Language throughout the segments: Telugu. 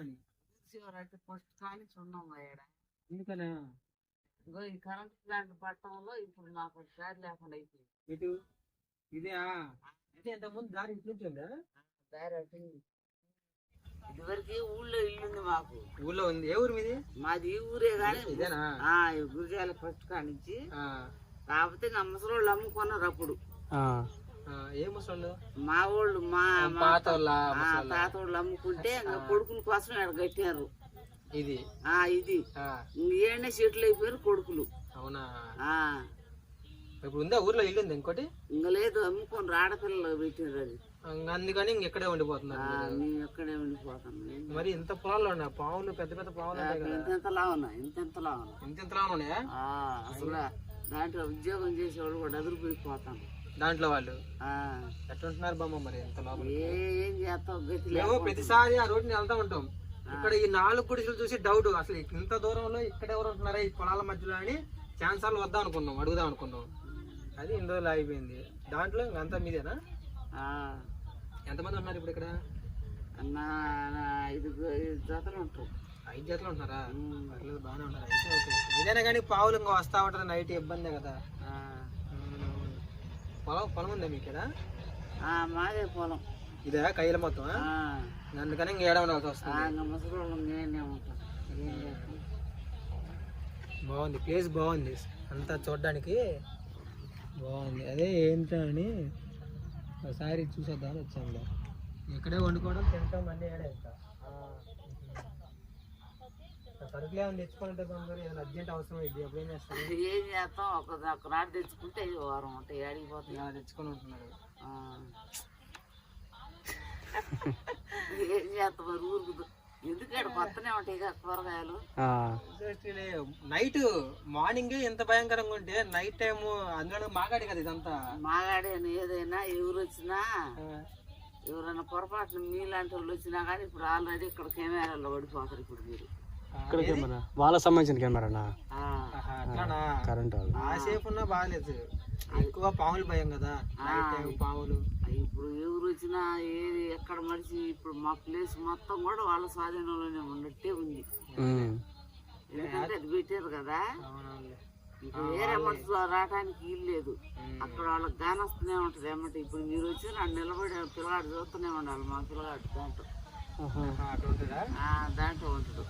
అని శివరాత్రి ఫస్ట్ కానీ ఉన్నాం ఇక్కడ. ఎందుకనే ఇగో ఈ కరెంట్ ప్లాంట్ పట్టణంలో ఇప్పుడు మాకు దారి లేకుండా అయిపోయింది. ఇటు ఇదే అంటే ఇంతకుముందు దారి ఇటు నుంచి ఉందా? దారి అటు ఇదివరకు ఊళ్ళో ఇల్లు ఉంది మాకు. ఊళ్ళో ఉంది. ఏ ఊరు మీది? మాది ఈ ఊరే కానీ ఇదేనా? గురిజాల ఫస్ట్ కానించి. కాకపోతే ఇంకా ముసలోళ్ళు అమ్ముకున్నారు అప్పుడు. ఏ ముసలోళ్ళు? మా వాళ్ళు మా తాతోళ్ళు అమ్ముకుంటే కొడుకుల కోసం ఇక్కడ కట్టారు. ఇది ఇది ఏడనే సెటిల్ అయిపోయారు కొడుకులు. అవునా? ఇప్పుడు ఉందా ఊర్లో ఇల్లు ఉంది ఇంకోటి? ఇంకా లేదు, అమ్ముకొని ఆడపిల్లలు పెట్టారు. అది అందుకని ఇంకెక్కడే ఉండిపోతున్నారు. మేము ఎక్కడే ఉండిపోతాం. మరి ఇంత పొలాలు ఉన్నాయి, పావులు పెద్ద పెద్ద పావులు ఇంతలా ఉన్నాయి. ఇంతలా ఉన్నాయా? అసలు దాంట్లో ఉద్యోగం చేసేవాళ్ళు కూడా అదిరిపోయిపోతాం దాంట్లో. వాళ్ళు ఎట్లుంటున్నారు బామ్మ మరి? ఎంత ఏం చేస్తాం గతి. ప్రతిసారి ఆ రోడ్డుని వెళ్తా ఉంటాం. ఇక్కడ ఈ 4 గుడిసెలు చూసి డౌట్, అసలు ఇంత దూరంలో ఇక్కడ ఎవరు ఉంటున్నారా ఈ పొలాల మధ్యలో అని ఛాన్స్ సార్లు వద్దాం అనుకున్నాం, అడుగుదాం అనుకున్నాం. అది ఇన్ని రోజులు అయిపోయింది. దాంట్లో అంతా మీదేనా? ఎంతమంది ఉన్నారు ఇప్పుడు ఇక్కడ? 5 జతలు ఉంటారు. 5 జతలు ఉంటున్నారా? పర్లేదు, బాగానే ఉంటారు. అయితే ఓకే. ఇదేనా కానీ పావులు ఇంకా వస్తా ఉంటుంది నైట్, ఇబ్బందే కదా. పొలం ఉందా మీకు ఇక్కడ? మాదే పొలం. ఇదే కైల మొత్తం? అందుకని ఇంక ఏడ ఉండాల్సి వస్తుంది. బాగుంది ప్లేస్, బాగుంది అంతా చూడడానికి బాగుంది. అదే ఏంటో అని ఒకసారి చూసేద్దామని వచ్చాము. ఇక్కడే వండుకోవడం, తింటాం, అన్నీ ఏడే ఇంకా. సరుకులు ఏమైనా తెచ్చుకుంటే ఏదైనా అర్జెంట్ అవసరం అయింది, అప్పుడు ఏం చేస్తాం? ఏం చేస్తాం, ఒక నాడు తెచ్చుకుంటే వారం అంటే ఏడిపోతుంది. తెచ్చుకొని ఉంటున్నారు. ఏం చేస్తాం మరి ఊరుకు ఎందుకంటే కొత్తనే ఉంటాయి కదా కూరగాయలు. నైట్ మార్నింగ్ ఎంత భయంకరంగా ఉంటే నైట్ టైం అందులో మాగాడి కదా ఇదంతా. మాగాడి అని ఏదైనా ఎవరు వచ్చినా, ఎవరైనా పొరపాటున మీలాంటి వాళ్ళు వచ్చినా కానీ ఇప్పుడు ఆల్రెడీ ఇక్కడ కెమెరాలో పడిపోతారు. ఇప్పుడు మీరు ఇక్కడ కెమెరా వాళ్ళకి సంబంధించిన కెమెరానా? కరెంట్ ఆసేపు ఉన్నా బాగాలేదు. ఎక్కువ పాములు భయం కదా, పాములు. ఇప్పుడు ఎవరు వచ్చినా ఏది ఎక్కడ మనిషి ఇప్పుడు మా ప్లేస్ మొత్తం కూడా వాళ్ళ స్వాధీనంలోనే ఉన్నట్టే ఉంది. ఎందుకంటే అది పెట్టారు కదా, ఇప్పుడు వేరే మనుషులు రావడానికి వీలు లేదు. అక్కడ వాళ్ళకి గాని వస్తూనే ఉంటది ఏమంటే. ఇప్పుడు మీరు వచ్చి నన్ను నిలబడి పిల్లగాడు చూస్తూనే ఉండాలి. మా పిల్లగాడు దాంట్లో ఉంటాడు.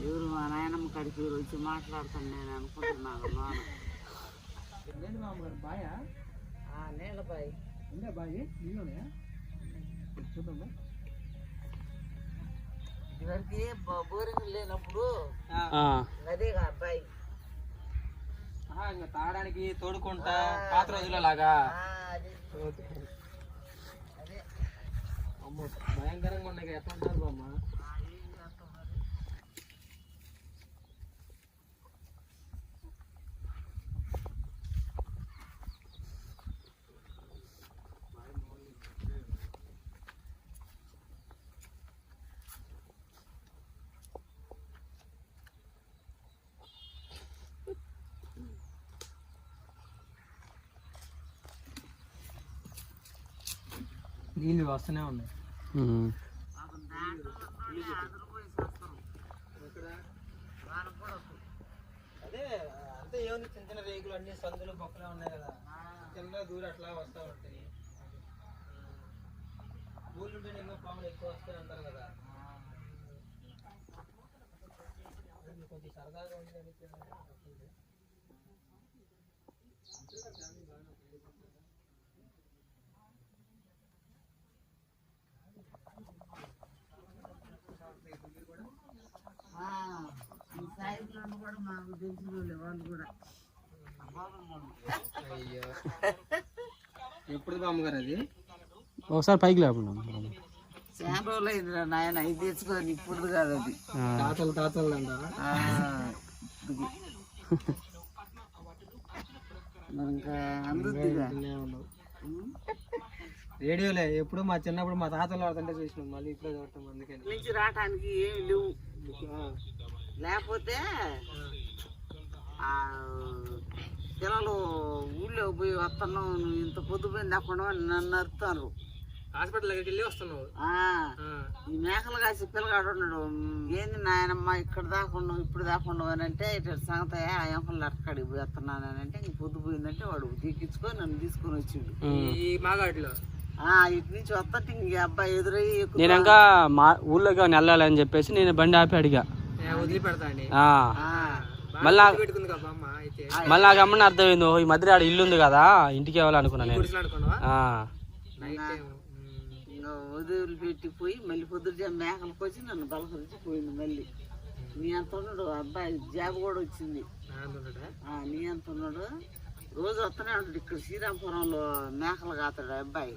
ఎవరు మా నాయనమ్మ కాడికి ఎవరు వచ్చి మాట్లాడతాను నేను అనుకుంటున్నాను. నీళ్ళ బాయ్ ఇదివరకు బోరింగ్ లేనప్పుడు అదేగా అబ్బాయి తాగడానికి తోడుకుంటా పాత రోజుల లాగా. అమ్మో భయంకరంగా ఉన్నాయి. ఎట్లా ఉంటారు బామ్మ? నీళ్ళు వస్తూనే ఉన్నాయి. అదే అంతే ఏముంది, చిన్న చిన్న రేకులు అన్ని సందులు బొక్కలే ఉన్నాయి కదా, చిన్న దూరం అట్లా వస్తూ ఉంటాయి. ఊళ్ళు ఉంటే ఎన్నో పాములు ఎక్కువ వస్తాయి అంటారు కదా. కొంచెం సరదాగా ఉంది. కూడా మాకు తెలిసిన వాళ్ళు కూడా అయ్యో ఎప్పుడు బామ్మగారు అది ఒకసారి పైకి లేకుండా చాలా రోజులు అయింది నాయన. ఇది తెచ్చుకొని ఇప్పుడు కాదు, అది తాతలు అంటారా? ఇంకా అందుద్దిగా రేడియోలే ఎప్పుడు మా చిన్నప్పుడు మా తాతలు వాడుతుంటే చూసినాం, మళ్ళీ ఇప్పుడు చూడటం. అందుకని నుంచి రావటానికి ఏమి లేవు. లేకపోతే పిల్లలు ఊళ్ళో పోయి వస్తున్నాం, ఇంత పొద్దుపోయింది అక్కడ నన్ను అరుతారు. హాస్పిటల్ దగ్గరికి వెళ్ళి వస్తున్నావు. ఈ మేకలు కాసి పిల్లగాడు ఉన్నాడు. ఏంది నాయనమ్మ ఇక్కడ దాకుండా ఇప్పుడు దాకుండా అని అంటే ఇటు సంగతయ్య ఆ ఎంపలు అక్కడికి పోతున్నాను అని అంటే ఇంక పొద్దు పోయిందంటే వాడు దిక్కించుకొని నన్ను తీసుకొని వచ్చిండు ఈ మాగాడిలో. ఇటు నుంచి వస్తుంటే ఇంక అబ్బాయి ఎదురయ్యి నేను ఇంకా మా ఊళ్ళోకి వెళ్ళాలని చెప్పేసి నేను బండి ఆపి అడిగా, వదిలిపెడతా అండి. మళ్ళీ పెట్టుకుంది కదా అమ్మ. అయితే మళ్ళీ నాకు అమ్మని అర్థమైంది, ఈ మధ్య ఆడ ఇల్లు ఉంది కదా ఇంటికి వెళ్ళాలనుకున్నా నేను. నైట్ టైం వదిలిపెట్టిపోయి మళ్ళీ పొద్దుట మేకలకు వచ్చి నన్ను బలపరిచి పోయింది. మళ్ళీ నీ అంత ఉన్నాడు అబ్బాయి, జాబ్ కూడా వచ్చింది. నీ అంత ఉన్నాడు, రోజు వస్తూనే ఉంటాడు ఇక్కడ శ్రీరాంపురంలో మేకలు కాతాడు అబ్బాయి.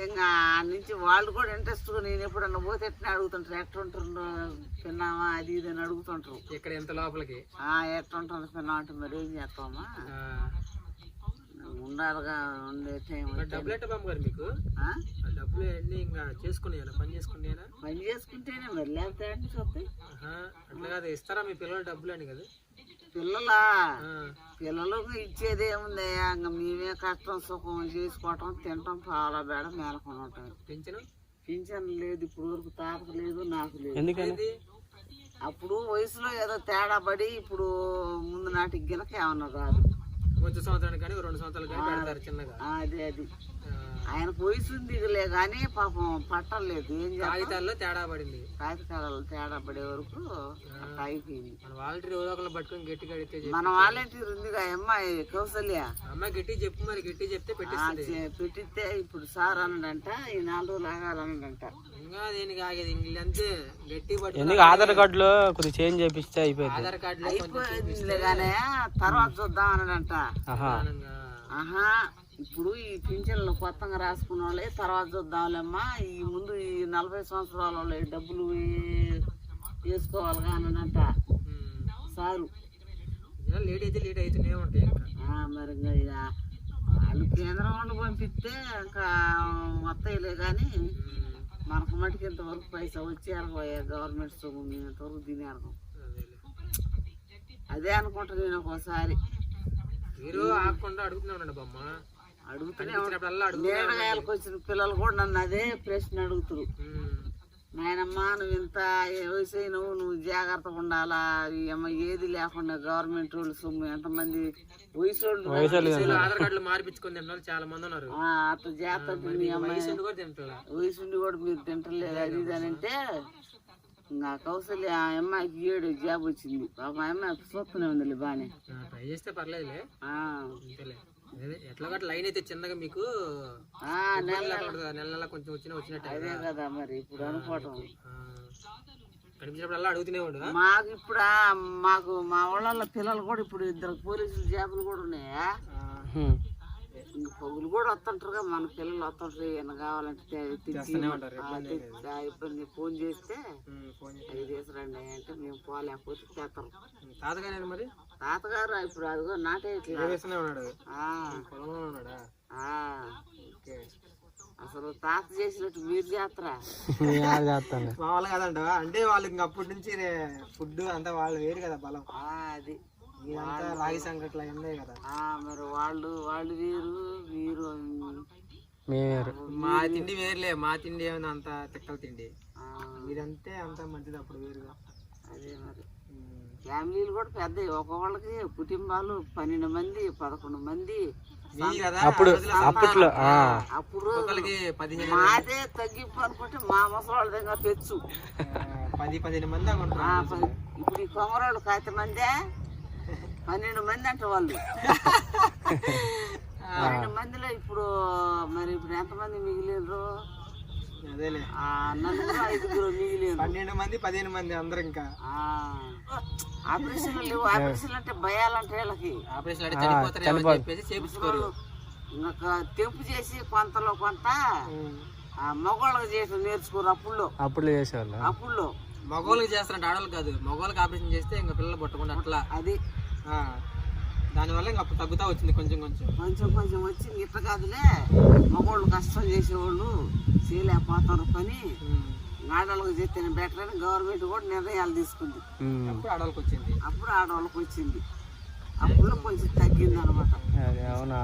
ఇంకా నుంచి వాళ్ళు కూడా ఇంట్రెస్ట్ గా నేను ఎప్పుడన్నా పోతే ఎట్లా అడుగుతుంటారు, ఎట్లా ఉంటారు పిన్నామా అది ఇది అని అడుగుతుంటారు. ఇక్కడ ఎంత లోపలికి ఎట్లా ఉంటారు పిన్నా అంటే మరి ఏం చేస్తామా ఉండాలిగా ఉండే టైం. డబ్బులు ఎట్ట బామ్మ గారు మీకు? డబ్బులు అన్ని ఇంకా చేసుకున్నాయా? పని చేసుకున్నాయా? పని చేసుకుంటేనే మరి లేకపోతే వస్తాయి. అట్లా కాదు, ఇస్తారా మీ పిల్లలు డబ్బులు అని? కదా పిల్లలకు ఇచ్చేది ఏముంది, ఇంకా మేమే కష్టం సుఖం చేసుకోవటం తినటం చాలా బేడ మేలకొని ఉంటాం. పింఛన్ లేదు ఇప్పుడు వరకు, తాతకు లేదు నాకు లేదు. ఎందుకని అప్పుడు వయసులో ఏదో తేడా పడి ఇప్పుడు ముందు నాటికి గినక ఏమన్నా కాదు. వచ్చే సంవత్సరానికి కానీ 2 సంవత్సరాలు కానీ పెడతారు చిన్నగా. అది ఆయనకు వయసు ఉందిలే కానీ పాపం పట్టలేదు. ఏం కాగితాల్లో తేడా పడింది, కాగితాలలో తేడా పడే వరకు అయిపోయింది. మన వాలంటీర్ ఎవరో పట్టుకొని గట్టిగా అడిగితే, మన వాలంటీర్ ఉందిగా అమ్మాయి కౌసల్య, అమ్మాయి గట్టి చెప్పు, మరి గట్టి చెప్తే పెట్టిస్తే ఇప్పుడు సార్ అన్నాడంట ఈ 4 రోజులు ఆగాలన్నాడంట. ఇంకా దేనికి ఆగేది, అంతే గట్టి పట్టు. ఎందుకు ఆధార్ కార్డులో కొద్దిగా చేంజ్ చేపిస్తే అయిపోయింది. ఆధార్ కార్డు అయిపోయిందిలే కానీ తర్వాత చూద్దాం అన్నాడంట. ఇప్పుడు ఈ పింఛన్లు కొత్తగా రాసుకున్న వాళ్ళే తర్వాత చూద్దాంలేమ్మా, ఈ ముందు ఈ 40 సంవత్సరాల వాళ్ళే డబ్బులు వేసుకోవాలి కానంట సారు. లేట్ అయితే లేట్ అవుతూనే ఉంటాయి. మరి వాళ్ళు కేంద్రం వాళ్ళు పంపిస్తే ఇంకా వస్తాయిలే కానీ మనకు మటుకు ఇంతవరకు పైసా వచ్చేయాలి గవర్నమెంట్ సొమ్ము మేము ఇంతవరకు తినేరకం. అదే అనుకుంటా నేను ఒక్కోసారి. మీరు ఆగకుండా అడుగుతూనే ఉండండి బొమ్మ, అడుగుతూనే నీడగాయలకు వచ్చిన పిల్లలు కూడా నన్ను అదే ప్రశ్న అడుగుతారు. నాయనమ్మా నువ్వు ఇంత వయసు నువ్వు జాగ్రత్తగా ఉండాలా, ఏది లేకుండా గవర్నమెంట్ వాళ్ళు సొమ్ము ఎంతమంది వయసు ఆధార్ కార్డులు మార్పించుకొని తింటే చాలా మంది ఉన్నారు. అట్లా జాగ్రత్త మీ అమ్మాయి వయసు కూడా మీరు తింటలేదు అది ఇది అని అంటే ఇంకా కౌశల్య ఆ అమ్మాయికి 7 జాబ్ వచ్చింది. ఆ అమ్మాయి చూస్తూనే ఉంది బాగానే. ట్రై చేస్తే పర్లేదులే. ఎట్లా గట్ల లైన్ అయితే చిన్నగా మీకు నెల కొంచెం వచ్చినట్టు. అదే కదా మరి ఇప్పుడు అనుకోవటం. కనిపించినప్పుడు అడుగుతూనే ఉండు. మాకు ఇప్పుడు మాకు మా వాళ్ళ పిల్లలు కూడా ఇప్పుడు 2 పోలీసులు జాబులు కూడా ఉన్నాయా. ఇంక పగులు కూడా వస్తుంటారుగా, మన పిల్లలు వస్తుంటారు. ఏమైనా కావాలంటే ఇబ్బంది ఫోన్ చేస్తే 5 తీసుకురండి అంటే మేము పోలేకపోతే చేస్తారు. తాతగారు మరి తాతగారు ఇప్పుడు అదిగో నాటే అసలు తాత చేసినట్టు మీరు చేస్తారా? మామూలు కదంట. అంటే వాళ్ళు ఇంక అప్పటి నుంచి ఫుడ్ అంతా వాళ్ళు వేరు కదా బలం. అది రాగి సంకట్లా ఉన్నాయి కదా. మరి వాళ్ళు వేరు మీరు మా తిండి వేరులే. మా తిండి ఏమైనా అంత తిక్కల తిండి, మీరంతే అంత మంచిది అప్పుడు వేరుగా. అదే మరి ఫ్యామిలీలు కూడా పెద్ద, ఒక్కొక్కళ్ళకి కుటుంబాలు 12 మంది 11 మంది. అప్పుడు మాదే తగ్గింపు అనుకుంటే మా ముసలి దగ్గర తెచ్చు 10-15 మంది. ఇప్పుడు ఈ కొమరోళ్ళు 10 మందే 12 మంది అంట వాళ్ళు. 12 మందిలో ఇప్పుడు మరి ఇప్పుడు ఎంతమంది మిగిలినరు? అదేలే, 5 మిగిలిన 12 మంది 15 మంది అందరు. ఇంకా ఆపరేషన్లు లేవు. ఆపరేషన్లు అంటే భయాలంటే వీళ్ళకి. ఆపరేషన్ తెంపు చేసి కొంతలో కొంత మగవాళ్ళకి చేసి నేర్చుకోరు. అప్పుడు చేసేవాళ్ళు. అప్పుడు మగవాళ్ళకి చేస్తారంటే ఆడవాళ్ళు కాదు. మగవాళ్ళకి ఆపరేషన్ చేస్తే ఇంకా పిల్లలు పట్టకుండా అట్లా. అది దానివల్ల ఇంకా అప్పుడు తగ్గుతా వచ్చింది కొంచెం వచ్చి ఇట్లా కాదులే. మగవాళ్ళు కష్టం చేసేవాళ్ళు చేయలేకపోతారు పని, ఆడవాళ్ళకి చేస్తేనే బెటర్ అని గవర్నమెంట్ కూడా నిర్ణయాలు తీసుకుంది. అప్పుడు ఆడవాళ్ళకి వచ్చింది. అప్పుడు కొంచెం తగ్గింది అనమాట. అదే అవునా.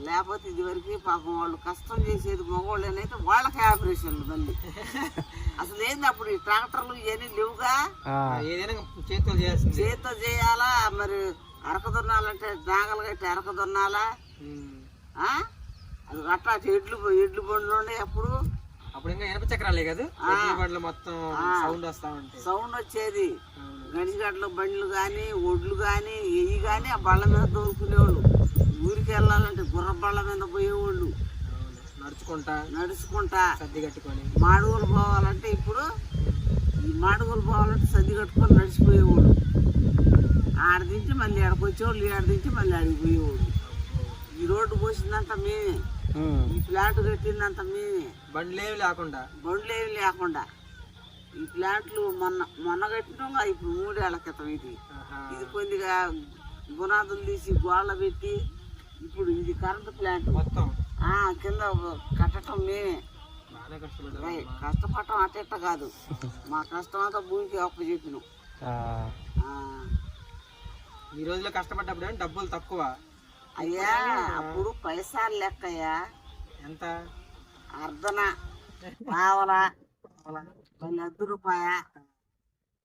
లేకపోతే ఇది వరకు పాపం వాళ్ళు కష్టం చేసేది మగవాళ్ళనైతే వాళ్ళకి ఆపరేషన్లు మళ్ళీ. అసలు ఏంది అప్పుడు ఈ ట్రాక్టర్లు ఇవన్నీ లేవుగా, ఏదైనా చేతితో చేయాలా. మరి అరక దున్నాలంటే నాగలు కట్టి అరక దున్నాలా, అది అట్లా ఎడ్లు బండ్లు ఉండే అప్పుడు ఇంకా ఎనప చక్రాలే కదా మొత్తం సౌండ్ వచ్చేది. గడిచిగడ్ల బండ్లు కానీ ఒడ్లు కానీ ఎయ్యి కానీ ఆ బళ్ళ మీద దోలుకునేవాళ్ళు. ఊరికి వెళ్ళాలంటే గుర్ర బళ్ళ మీద పోయేవాళ్ళు నడుచుకుంటా సర్ది కట్టుకొని. మాడుగులు పోవాలంటే ఇప్పుడు ఈ మాడుగులు పోవాలంటే సర్ది కట్టుకొని నడిచిపోయేవాళ్ళు. ఆడ దించి మళ్ళీ ఆడకు వచ్చేవాళ్ళు, ఆడ దించి మళ్ళీ ఆడికి పోయేవాళ్ళు. ఈ రోడ్డు పోసిందంతా మేమే, ఈ ప్లాంట్ కట్టిందంతా మేమే. బండ్లేవి లేకుండా ఈ ప్లాంట్లు మొన్న కట్టినాం. ఇప్పుడు 3 ఏళ్ల క్రితం ఇది కొద్దిగా గుణాదులు తీసి గోళ్ళ పెట్టి ఇప్పుడు ఇది కరెంట్ ప్లాంట్ మొత్తం కింద కట్టడం మేమే. కష్టపడటం అట్ట కాదు, మా కష్టం అంతా భూమికి అప్పచెప్పినాం. ఈ రోజులో కష్టపడ్డప్పుడు డబ్బులు తక్కువ అయ్యా. అప్పుడు పైసలు లెక్కయ్యా, ఎంత అర్ధన పావల కొన్ని ₹10,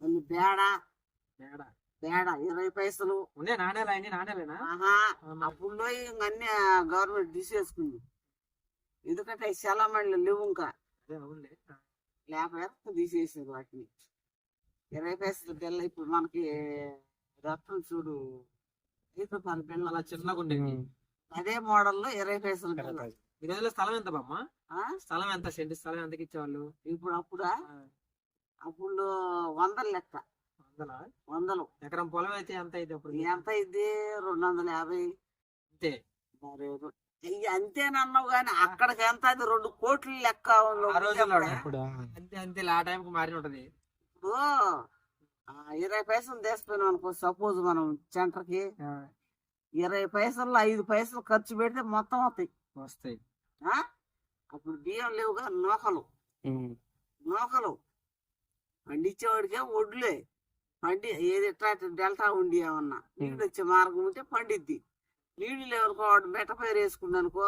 కొన్ని బేడ 20 పైసలు ఉండే నాణ్యాలేనా. అప్పుడు అన్ని గవర్నమెంట్ తీసేసుకుంది, ఎందుకంటే సెలమణిలు లేవు ఇంకా. లేకపోతే తీసేసారు వాటిని. 20 పైసలు బిల్ల ఇప్పుడు మనకి రత్నం చూడు ₹5 బిల్ల అలా చిన్నగా ఉండేది. అదే మోడల్లో 20 పైసలు బిల్ల. ఈ రోజుల్లో స్థలం ఎంత బామ్మ? స్థలం ఎంత? సెంటు స్థలం ఎంతకి ఇచ్చేవాళ్ళు? ఇప్పుడు అప్పుడు 100 లెక్క. 100 ఎకరం పొలం అయితే ఎంత అయితే అప్పుడు? ఎంత అయింది? 250 అంతే. అంతేనన్నావు గాని అక్కడికి ఎంత? అది 2 కోట్ల లెక్క. అంతే ఆ టైంకి మారి ఉంటది. ఇప్పుడు 20 పైసలు తీసుకున్నాం అనుకో, సపోజ్ మనం సెంటర్కి 20 పైసల్లో 5 పైసలు ఖర్చు పెడితే మొత్తం వస్తాయి. అప్పుడు బియ్యం లేవుగా, నూకలు పండించేవాడికే ఒడ్లే ఏది డెల్టా ఉండి ఏమన్నా నీళ్ళు వచ్చే మార్గం ఉంటే పండిద్ది. నీళ్లు లేవనుకో, వాడు మెట్టపైరు వేసుకుంది అనుకో,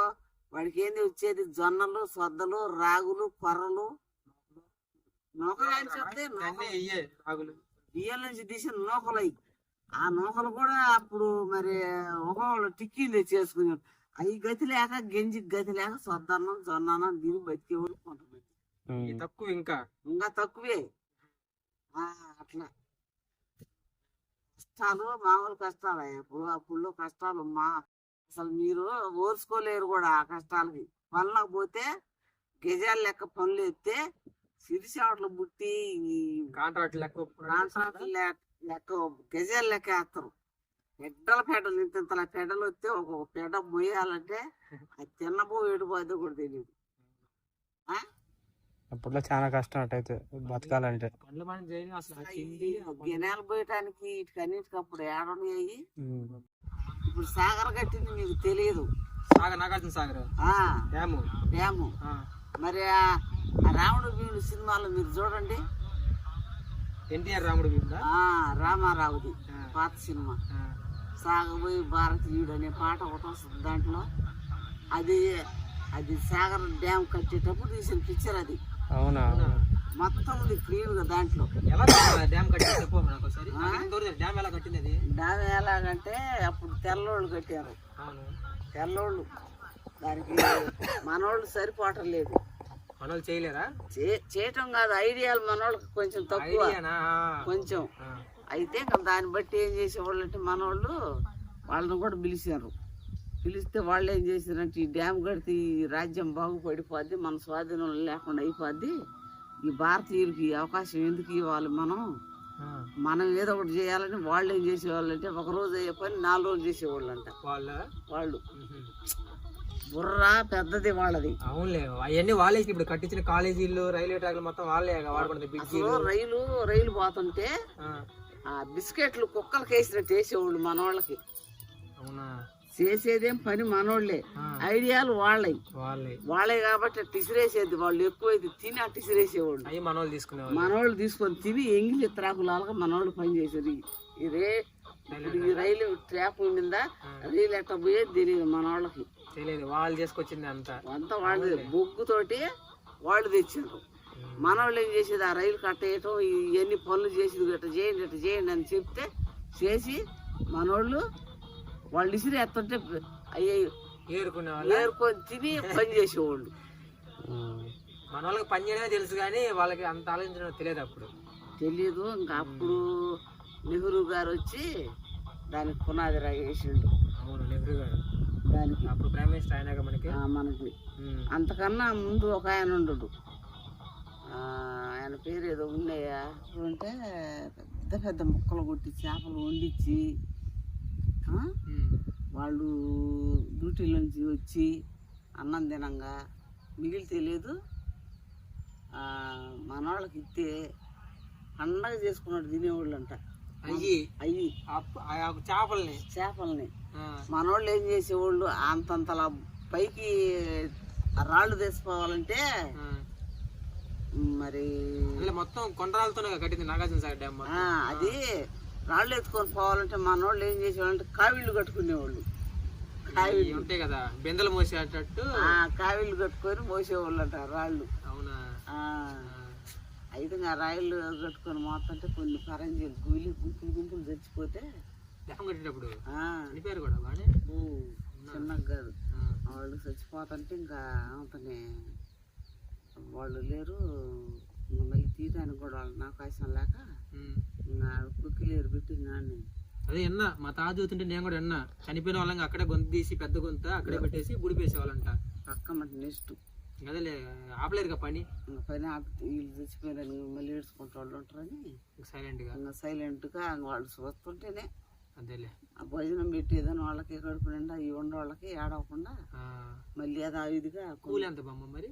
వాడికి ఏంది వచ్చేది? జొన్నలు, సొద్దలు, రాగులు, కొర్రలు, నూకలు అని చెప్తే బియ్యం నుంచి తీసిన నూకలు అయ్యి. ఆ నూకలు కూడా అప్పుడు మరి ఒకళ్ళు టిక్కీలు చేసుకునే అవి గతి లేక, గెంజి గతి లేక సొద్దన్నం జొన్నన్నం దీని బతికేవాళ్ళు కొంతమంది. తక్కువ ఇంకా తక్కువే. అట్లా కష్టాలు మామూలు కష్టాలు. అప్పుడు కష్టాలు అసలు మీరు ఓర్చుకోలేరు కూడా ఆ కష్టాలకి. పనులకు పోతే గజాల లెక్క పనులు ఎత్తే సిరిసేవట్లు బుట్టి కాంట్రాక్ట్ లెక్క గజాల లెక్క వేస్తారు. పెడ్డలు ఇంతల పెడలు వస్తే ఒక్కొక్క పెడ మొయ్యాలంటే అది తిన్నపో ఏడిపోతే కూడా తెలియదు. అప్పట్లో చాలా కష్టం అట్టయితే బతకాలంటే. గిన్నెలు పోయటానికి ఇటుకన్నిటికి అప్పుడు ఏడన్నాయి. ఇప్పుడు సాగర్ కట్టింది మీకు తెలియదు. డ్యాము మరి రాముడు భీముడు సినిమాలో మీరు చూడండి. ఎన్టీఆర్ రాముడు రామారావుది పాత సినిమా సాగబోయి భారతీయుడు అనే పాట ఒకటి వస్తుంది దాంట్లో. అది సాగర్ డ్యామ్ కట్టేటప్పుడు తీసిన పిక్చర్ అది. అవునా? మొత్తం ఉంది క్లీన్ గా దాంట్లో. డ్యామ్ ఎలాగంటే అప్పుడు తెల్లోళ్ళు కట్టారు. తెల్లోళ్ళు దానికి మనోళ్ళు సరిపోవటం లేదు. మనోళ్ళు చేయలేరా? చేయటం కాదు, ఐడియాలు మనోళ్ళకి కొంచెం తక్కువ కొంచెం. అయితే దాన్ని బట్టి ఏం చేసేవాళ్ళు అంటే మనోళ్ళు వాళ్ళని కూడా పిలిస్తే వాళ్ళు ఏం చేశారంటే ఈ డ్యామ్ కడితే ఈ రాజ్యం బాగుపడిపోద్ది, మన స్వాధీనం లేకుండా అయిపోద్ది, ఈ భారతీయులకి ఈ అవకాశం ఎందుకు ఇవ్వాలి, మనం ఏదో ఒకటి చేయాలని వాళ్ళు ఏం చేసేవాళ్ళు అంటే 1 రోజు అయ్యే పని 4 రోజులు చేసేవాళ్ళు అంట. వాళ్ళు బుర్ర పెద్దది వాళ్ళది. అవునులే, అవన్నీ వాళ్ళే. ఇప్పుడు కట్టించిన కాలేజీలు, రైల్వే ట్రాక్లు మొత్తం వాళ్ళే వాడుకుంటారు. రైలు పోతుంటే బిస్కెట్లు కుక్కలకి వేసినట్టు వేసేవాళ్ళు మన వాళ్ళకి. చేసేదేం పని మనోళ్లే, ఐడియాలు వాళ్ళే కాబట్టి టిసిరేసేది. వాళ్ళు ఎక్కువైతే తిని ఆ టిసిరేసేవాళ్ళు. మనోళ్ళు తీసుకొని తిని ఎంగిలి త్రాకులాగా మనోళ్ళు పని చేసేది. ఇదే ఇప్పుడు ఈ రైలు ట్రాక్ ఉండిందా రైలు ఎట్ట పోయేది తెలియదు మన వాళ్ళకి. తెలియదు, వాళ్ళు చేసుకొచ్చింది అంతా వాళ్ళు బొగ్గుతోటి వాళ్ళు తెచ్చిండ్రు. మన వాళ్ళు ఏం చేసేది, ఆ రైలు కట్టేయటం ఇవన్నీ పనులు చేసేది, ఇట్ట చేయండి అని చెప్తే చేసి మనోళ్ళు వాళ్ళు ఇసిరి ఎత్తుంటే అయ్యే ఏరుకునే వాళ్ళు, ఏరుకొని తిని పని చేసేవాళ్ళు. మన వాళ్ళకి పని చేయడమే తెలుసు కానీ వాళ్ళకి అంత ఆలోచించడం తెలియదు అప్పుడు. తెలీదు. ఇంకా అప్పుడు నెహ్రూ గారు వచ్చి దానికి పునాది రాగేసిండు. అవును, నెహ్రూ గారు దానికి అప్పుడు ప్రైమ్ మినిస్టర్ అయినాక మనకి. అంతకన్నా ముందు ఒక ఆయన ఉండడు, ఆయన పేరు ఏదో ఉన్నాయా అంటే పెద్ద పెద్ద ముక్కలు కొట్టి చేపలు వండించి వాళ్ళు డ్యూటీలోంచి వచ్చి అన్నం తినంగా మిగిలి తెలియదు మన వాళ్ళకి ఇస్తే పండగ చేసుకున్నట్టు తినేవాళ్ళు అంట. అయ్యి చేపల్ని మనోళ్ళు ఏం చేసేవాళ్ళు, అంతంతలా పైకి రాళ్ళు తీసుకోవాలంటే మరి మొత్తం కొండరాలతోనే కట్టింది నాగార్జున సాగర్ డ్యామ్. అది రాళ్ళు ఎత్తుకొని పోవాలంటే మనోళ్ళు ఏం చేసేవాళ్ళంటే కావిళ్ళు కట్టుకునేవాళ్ళు. కావిళ్ళు ఉంటాయి కదా బెందలు మోసేటట్టు, కావిళ్ళు కట్టుకొని మోసేవాళ్ళు అంట రాళ్ళు. అవునా? అయితే ఆ రాయిలు కట్టుకొని మోతుంటే కొన్ని పరంజీలు గుంపులు చచ్చిపోతే డ్యామ్ కట్టేటప్పుడు పేరు కూడా బాగా చిన్నగా కాదు వాళ్ళు చచ్చిపోతుంటే ఇంకా అంతనే వాళ్ళు లేరు. మళ్ళీ తీయడానికి కూడా వాళ్ళని అవకాశం లేక ఇంకా కుక్కిలేరు పెట్టి నాన్ని. అదే ఎన్న మా తాత చూస్తుంటే నేను కూడా ఎన్న చనిపోయిన వాళ్ళకి అక్కడే గొంతు తీసి పెద్ద గొంత అక్కడే పెట్టేసి బుడిపేసేవాళ్ళంట. పక్కమంటే నెక్స్ట్ అదే ఆపలేదుగా పని. ఇంకా పని వీళ్ళు చచ్చిపోయిన మళ్ళీ ఏడ్చుకుంటూ వాళ్ళు ఉంటారని సైలెంట్గా వాళ్ళు చూస్తుంటేనే అదేలే ఆ భోజనం పెట్టేదని వాళ్ళకి కడుపు నిండా ఈ ఉండ వాళ్ళకి ఏడవకుండా మళ్ళీ అది ఆ విధిగా. కూలి ఎంత బామ్మ మరి?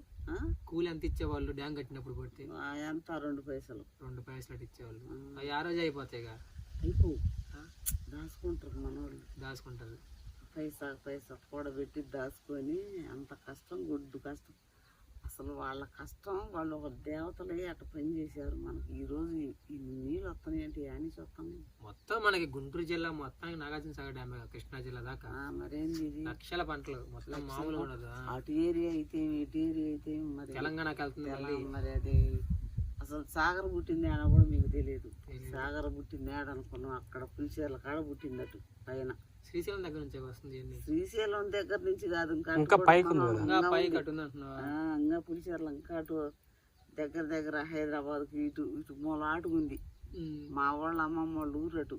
కూలి ఎంత ఇచ్చేవాళ్ళు డ్యామ్ కట్టినప్పుడు కొడితే? ఎంత 2 పైసలు. 2 పైసలు ఇచ్చేవాళ్ళు. అవి ఆ రోజు అయిపోతాయిగా. అయిపో దాచుకుంటారు మన వాళ్ళు, దాచుకుంటారు. పైసా కూడబెట్టి దాచుకొని అంత కష్టం, గుడ్డు కష్టం. అసలు వాళ్ళ కష్టం, వాళ్ళు ఒక దేవతలే అట్ట పని చేశారు. మనకి ఈ రోజు ఈ నీళ్ళు వస్తున్నాయి అంటే యానిసి వస్తున్నాయి. మొత్తం మనకి గుంటూరు జిల్లా మొత్తానికి నాగార్జున సాగర్ డ్యామ్, కృష్ణా జిల్లా దాకా మరేంది లక్షల పంటలు మొత్తం మామూలు ఉండదు. అటు ఏరియా అయితే ఇటు ఏరియా అయితే మరి తెలంగాణకి వెళ్తుంది. మరి అది అసలు సాగర్ పుట్టింది అని కూడా మీకు తెలియదు. సాగర్ పుట్టింది ఆడనుకున్నాం, అక్కడ పులిచేర్ల కాడ పుట్టింది అటు పైన. శ్రీశైలం దగ్గర నుంచి వస్తుంది. శ్రీశైలం దగ్గర నుంచి కాదు, ఇంకా పైకి ఇంకా పులిచేర్ల ఇంకా అటు దగ్గర హైదరాబాద్కి ఇటు మూల ఆటుకుంది. మా వాళ్ళ అమ్మమ్మ వాళ్ళ ఊరు అటు.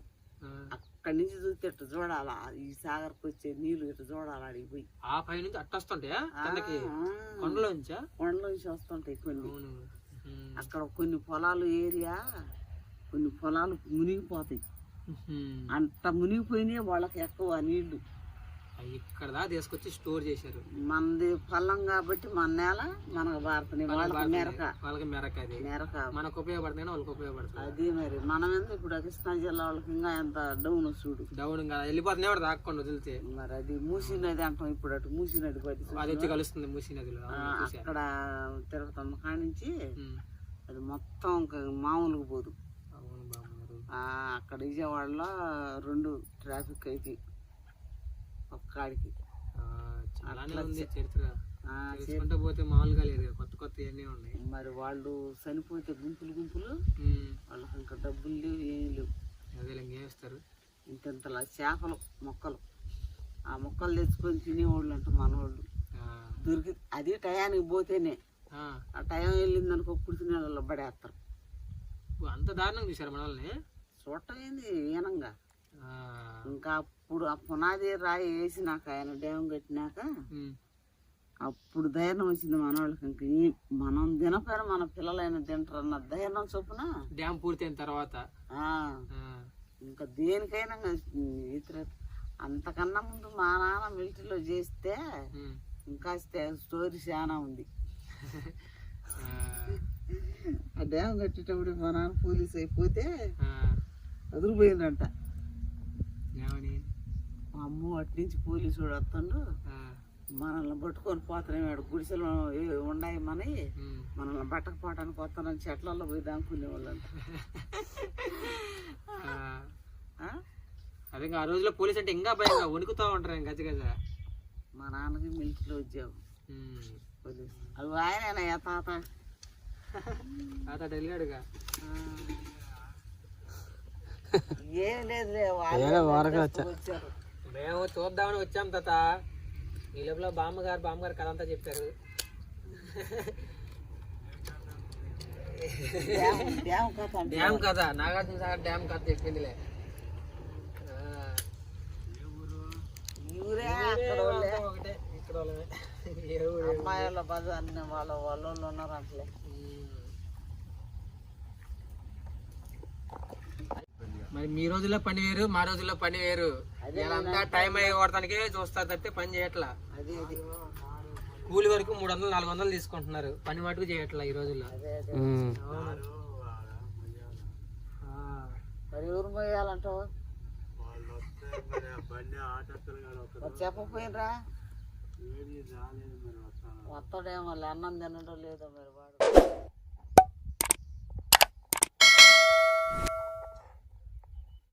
అక్కడి నుంచి చూస్తే ఇట్టు చూడాలా, ఈ సాగర్కి వచ్చే నీళ్లు ఇటు చూడాలి. అడిగి పోయి ఆ పై నుంచి అట్టొస్తుంటాయా? కొండలోంచి వస్తుంటాయి కొన్ని. అక్కడ కొన్ని పొలాలు ఏరియా, కొన్ని పొలాలు మునిగిపోతాయి. అంత మునిగిపోయినాయి వాళ్ళకి ఎక్కువ నీళ్లు. ఇక్కడ దాకా తీసుకొచ్చి స్టోర్ చేశారు. మనది పల్లం కాబట్టి మన నేల మనకు భారతని, వాళ్ళకి మెరక. మనకు ఉపయోగపడుతుంది, వాళ్ళకి ఉపయోగపడుతుంది. అది మరి మనం ఎందుకు ఇప్పుడు కృష్ణా జిల్లా వాళ్ళకి ఇంకా ఎంత డౌన్ చూడు. డౌన్ వెళ్ళిపోతుంది ఎవరు దాక్కుండా వదిలితే. మరి అది మూసీ నది అంటాం ఇప్పుడు, అటు మూసీ నది అది వచ్చి కలుస్తుంది మూసీ నదిలో. అక్కడ తిరుగుతాం కానించి అది మొత్తం మామూలుగా పోదు. అక్కడ విజయవాడలో 2 ట్రాఫిక్ అయితే ఒక్కడికి. చాలానే ఉంది చరిత్ర, పోతే మామూలుగా లేదు, కొత్త ఇవన్నీ ఉన్నాయి. మరి వాళ్ళు చనిపోతే గుంపులు వాళ్ళకి ఇంకా డబ్బులు లేవు, ఏం లేవు. అదే ఏమిస్తారు ఇంతలా చేపలు మొక్కలు, ఆ మొక్కలు తెచ్చుకొని తినేవాళ్ళు అంట మనవాళ్ళు. దొరికి అది టయానికి పోతేనే, ఆ టైం వెళ్ళిందనుకో పుడితే నెలలో పడేస్తారు. అంత దారుణంగా చూసారు మన వాళ్ళని. చూడటం ఏంది ఈనంగా. ఇంకా అప్పుడు ఆ పునాది రాయి వేసినాక ఆయన డ్యామ్ కట్టినాక అప్పుడు ధైర్యం వచ్చింది మన వాళ్ళకి. ఇంక మనం తినపైన మన పిల్లలైనా తింటారన్న ధైర్యం చొప్పున డ్యామ్ పూర్తయిన తర్వాత ఇంకా దేనికైనా ఇతర. అంతకన్నా ముందు మా నాన్న మిలిటరీలో చేస్తే ఇంకా స్టోరీ చాలా ఉంది. ఆ డ్యామ్ కట్టేటప్పుడు మా నాన్న పోలీస్ అయిపోతే వదిలిపోయిందంట. అమ్మో అటు నుంచి పోలీసు వాడు వస్తాడు, మనల్ని పట్టుకొని పోతున్నాడు. గుడిసెలు ఉన్నాయి మనల్ని పట్టకపోవడానికి వస్తానని చెట్లలో పోయి దాక్కునే వాళ్ళంట. అదే ఆ రోజులో పోలీస్ అంటే ఇంకా భయంగా వణుకుతా ఉంటారు గజ గజ. మా నాన్నకి మిలిటరీలో ఉద్యోగం పోలీస్. అది ఆయనయ్యా తాత. అతడు వెళ్ళాడుగా. ఏం లేదులే వచ్చారు. మేము చూద్దామని వచ్చాం తాత. ఈ లోపల బామ్మగారు కథ అంతా చెప్పారు. డ్యామ్ కథ, నాగార్జున సాగర్ డ్యామ్ కథ చెప్పిందిలే. ఒకటే ఇక్కడ అమ్మాయిల బజార్ అన్ని వాళ్ళు ఉన్నారు అట్లే. మరి మీ రోజుల్లో పని వేరు, మా రోజుల్లో పని వేరు. అంతా టైం అయ్యి కొడతానికే చూస్తారు తప్పితే పని చేయట్లా. కూలి వరకు 300-400 తీసుకుంటున్నారు, పని మటుకు చేయట్లా ఈ రోజుల్లో. మరి ఎవరు పోయాలంటావు? చెప్పపోయినరా వస్తాడేమో, అన్నం తినడం లేదో మరి వాడు.